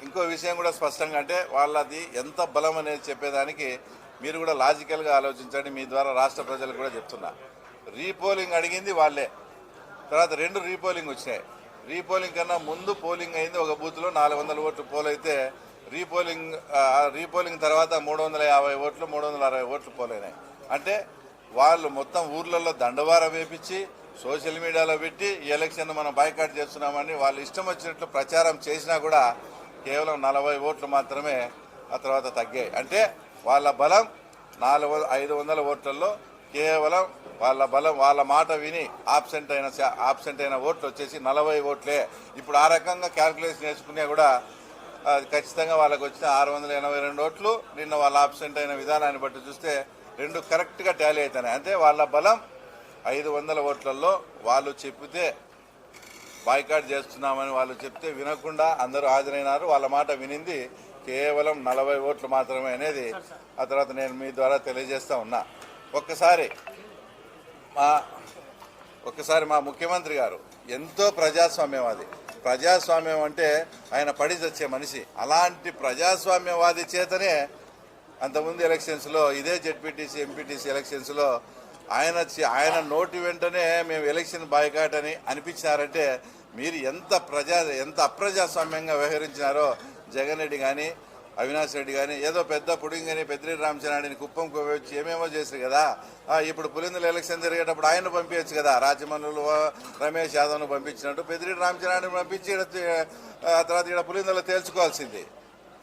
ఇంకో విషయం కూడా స్పష్టంగా అంటే వాళ్ళది ఎంత బలం అనేది చెప్పేదానికి మీరు కూడా లాజికల్గా ఆలోచించండి. మీ ద్వారా రాష్ట్ర ప్రజలకు కూడా చెప్తున్నా. రీపోలింగ్ అడిగింది వాళ్ళే, తర్వాత 2 రీపోలింగ్ వచ్చినాయి. రీపోలింగ్ కన్నా ముందు పోలింగ్ అయింది ఒక బూత్లో 400 ఓట్లు పోల్ అయితే రీపోలింగ్ తర్వాత 350 ఓట్లు 360 ఓట్లు పోలైనాయి. అంటే వాళ్ళు మొత్తం ఊర్లలో దండవార వేపించి సోషల్ మీడియాలో పెట్టి ఈ ఎలక్షన్ మనం బాయ్కాట్ చేస్తున్నామని వాళ్ళు ఇష్టం వచ్చినట్లు ప్రచారం చేసినా కూడా కేవలం 40 ఓట్లు మాత్రమే ఆ తర్వాత తగ్గాయి. అంటే వాళ్ళ బలం 500 ఓట్లలో కేవలం వాళ్ళ మాట విని ఆబ్సెంట్ అయిన ఓట్లు వచ్చేసి 40 ఓట్లే. ఇప్పుడు ఆ రకంగా క్యాల్కులేషన్ వేసుకునే కూడా ఖచ్చితంగా వాళ్ళకు వచ్చిన 682 ఓట్లు నిన్న వాళ్ళ ఆబ్సెంట్ అయిన విధానాన్ని బట్టి చూస్తే 2 కరెక్ట్గా టాలీ అవుతున్నాయి. అంటే వాళ్ళ బలం 500 ఓట్లలో వాళ్ళు చెప్పితే బాయ్కాట్ చేస్తున్నామని వాళ్ళు చెప్తే వినకుండా అందరూ హాజరైనారు. వాళ్ళ మాట వినింది కేవలం 40 ఓట్లు మాత్రమే అనేది ఆ తర్వాత నేను మీ ద్వారా తెలియజేస్తూ ఉన్నా. ఒక్కసారి మా ముఖ్యమంత్రి గారు ఎంతో ప్రజాస్వామ్యవాది. ప్రజాస్వామ్యం అంటే ఆయన పడి చచ్చే మనిషి. అలాంటి ప్రజాస్వామ్యవాది చేతనే అంతకుముందు ఎలక్షన్స్లో ఇదే జెడ్పీటీసీ ఎంపీటీసీ ఎలక్షన్స్లో ఆయన నోటి వెంటనే మేము ఎలక్షన్ బాయ్కాట్ అని అనిపించారంటే మీరు ఎంత అప్రజాస్వామ్యంగా వ్యవహరించినారో. జగన్ రెడ్డి కానీ అవినాష్ రెడ్డి కానీ ఏదో పెద్ద పుడింగ్ అని పెద్దిరెడ్డి రామచంద్రారెడ్డిని కుప్పం వచ్చి ఏమేమో చేశారు కదా. ఇప్పుడు పులిందుల ఎలక్షన్ జరిగేటప్పుడు ఆయన పంపించచ్చు కదా. రాజమౌళిలో రమేష్ యాదవ్ను పంపించినట్టు పెద్దిరెడ్డి రామచంద్రారెడ్డిని పంపించి తర్వాత ఇక్కడ పులిందులో తేల్చుకోవాల్సింది.